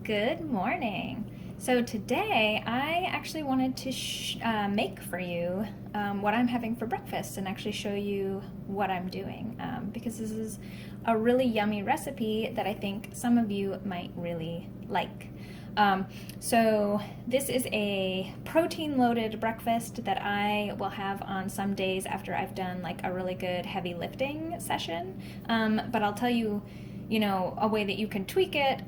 Good morning. So today I actually wanted to make for you what I'm having for breakfast and actually show you what I'm doing because this is a really yummy recipe that I think some of you might really like. So this is a protein-loaded breakfast that I will have on some days after I've done like a really good heavy lifting session. But I'll tell you, a way that you can tweak it.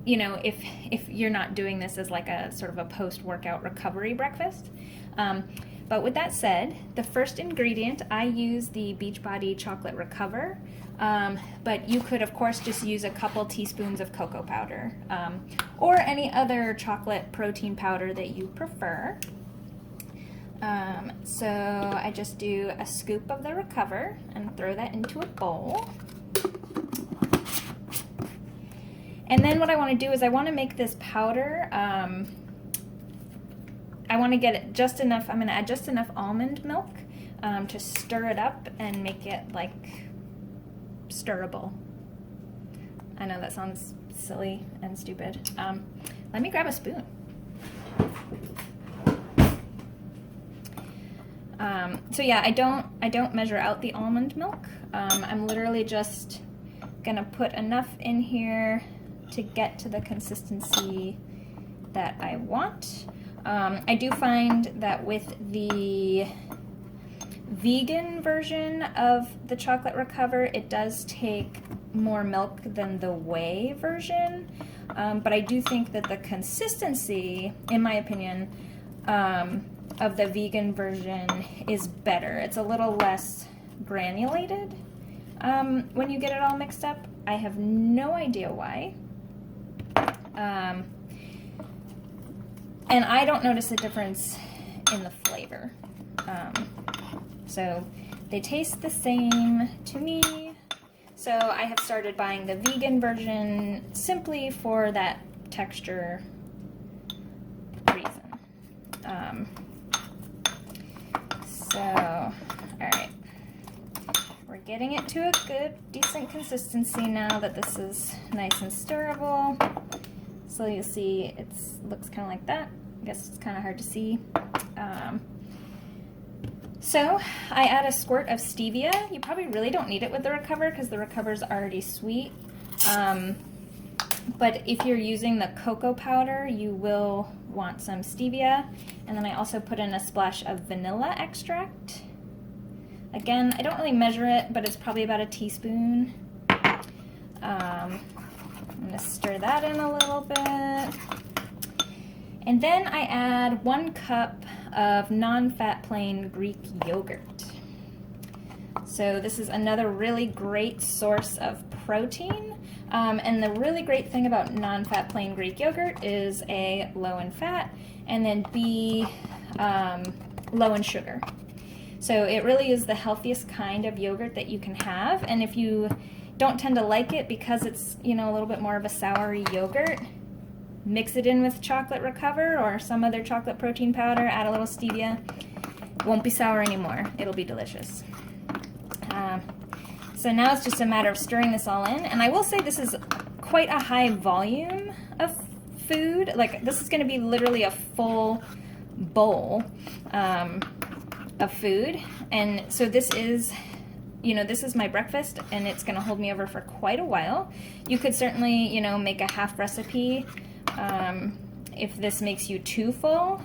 If you're not doing this as like a sort of a post-workout recovery breakfast. But with that said, the first ingredient, I use the Beachbody Chocolate Recover, but you could of course just use a couple teaspoons of cocoa powder or any other chocolate protein powder that you prefer. So I just do a scoop of the Recover and throw that into a bowl. And then what I want to do is I want to make this powder, I want to get it just enough, I'm going to add just enough almond milk to stir it up and make it like stirrable. I know that sounds silly and stupid. Let me grab a spoon. So yeah, I don't measure out the almond milk. I'm literally just gonna put enough in here to get to the consistency that I want. I do find that with the vegan version of the Chocolate Recover, it does take more milk than the whey version, but I do think that the consistency, in my opinion, of the vegan version is better. It's a little less granulated when you get it all mixed up. I have no idea why. And I don't notice a difference in the flavor. So they taste the same to me. So I have started buying the vegan version simply for that texture reason. All right. We're getting it to a good, decent consistency now that this is nice and stirrable. So you'll see it looks kind of like that. I guess it's kind of hard to see. So I add a squirt of stevia. You probably really don't need it with the Recover because the Recover is already sweet. But if you're using the cocoa powder, you will want some stevia. And then I also put in a splash of vanilla extract. Again, I don't really measure it, but it's probably about a teaspoon. I'm going to stir that in a little bit. And then I add 1 cup of non-fat plain Greek yogurt. So this is another really great source of protein. And the really great thing about non-fat plain Greek yogurt is A, low in fat, and then B, low in sugar. So it really is the healthiest kind of yogurt that you can have. And if you don't tend to like it because it's, a little bit more of a soury yogurt, mix it in with Chocolate Recover or some other chocolate protein powder, add a little stevia. It won't be sour anymore. It'll be delicious. So now it's just a matter of stirring this all in. And I will say this is quite a high volume of food. Like this is going to be literally a full bowl of food. And so this is, this is my breakfast and it's going to hold me over for quite a while. You could certainly, make a half recipe if this makes you too full,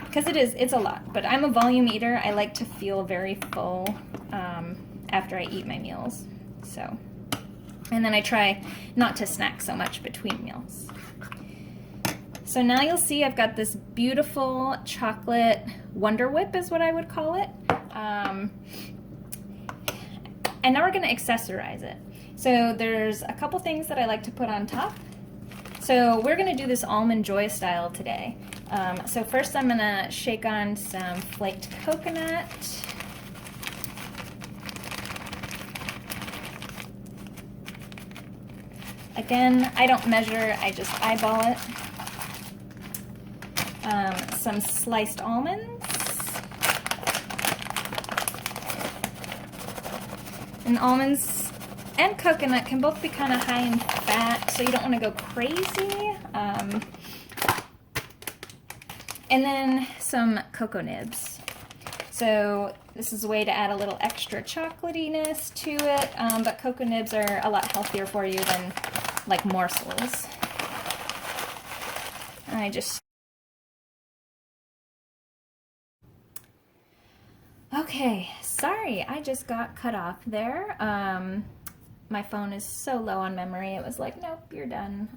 because it's a lot, but I'm a volume eater. I like to feel very full after I eat my meals. So, and then I try not to snack so much between meals. So now you'll see I've got this beautiful chocolate Wonder Whip is what I would call it. And now we're going to accessorize it. So there's a couple things that I like to put on top. So we're going to do this Almond Joy style today. So first I'm going to shake on some flaked coconut. Again, I don't measure, I just eyeball it. Some sliced almonds. And almonds and coconut can both be kind of high in fat, so you don't want to go crazy. And then some cocoa nibs. So this is a way to add a little extra chocolatiness to it, but cocoa nibs are a lot healthier for you than like morsels. Okay, sorry, I just got cut off there. My phone is so low on memory, it was like, nope, you're done.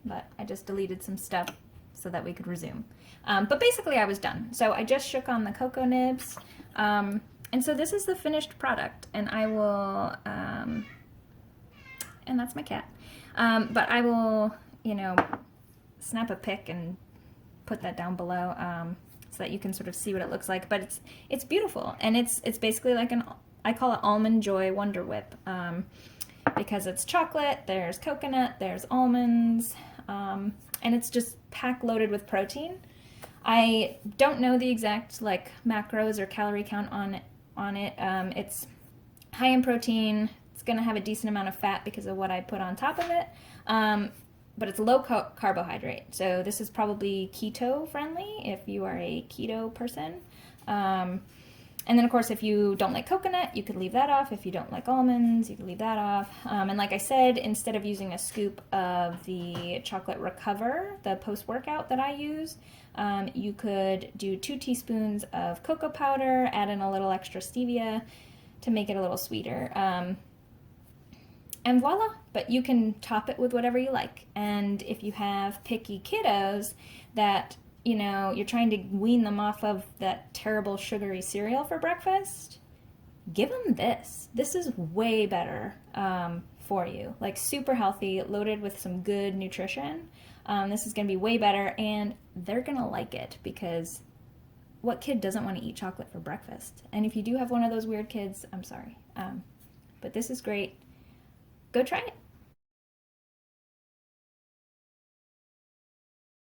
But I just deleted some stuff so that we could resume. But basically I was done. So I just shook on the cocoa nibs. And so this is the finished product, and I will, and that's my cat. But I will, you know, snap a pic and put that down below so that you can sort of see what it looks like. But it's beautiful, and it's basically like I call it Almond Joy Wonder Whip because it's chocolate, there's coconut, there's almonds, and it's just pack loaded with protein. I don't know the exact like macros or calorie count on it. It's high in protein. It's going to have a decent amount of fat because of what I put on top of it. But it's low carbohydrate. So this is probably keto friendly if you are a keto person. And then of course, if you don't like coconut, you could leave that off. If you don't like almonds, you could leave that off. And like I said, instead of using a scoop of the chocolate recover, the post-workout that I use, you could do 2 teaspoons of cocoa powder, add in a little extra stevia to make it a little sweeter. And voila, but you can top it with whatever you like. And if you have picky kiddos that, you know, you're trying to wean them off of that terrible sugary cereal for breakfast, give them this. This is way better for you. Like super healthy, loaded with some good nutrition. This is going to be way better, and they're going to like it because what kid doesn't want to eat chocolate for breakfast? And if you do have one of those weird kids, I'm sorry. But this is great. Go try it.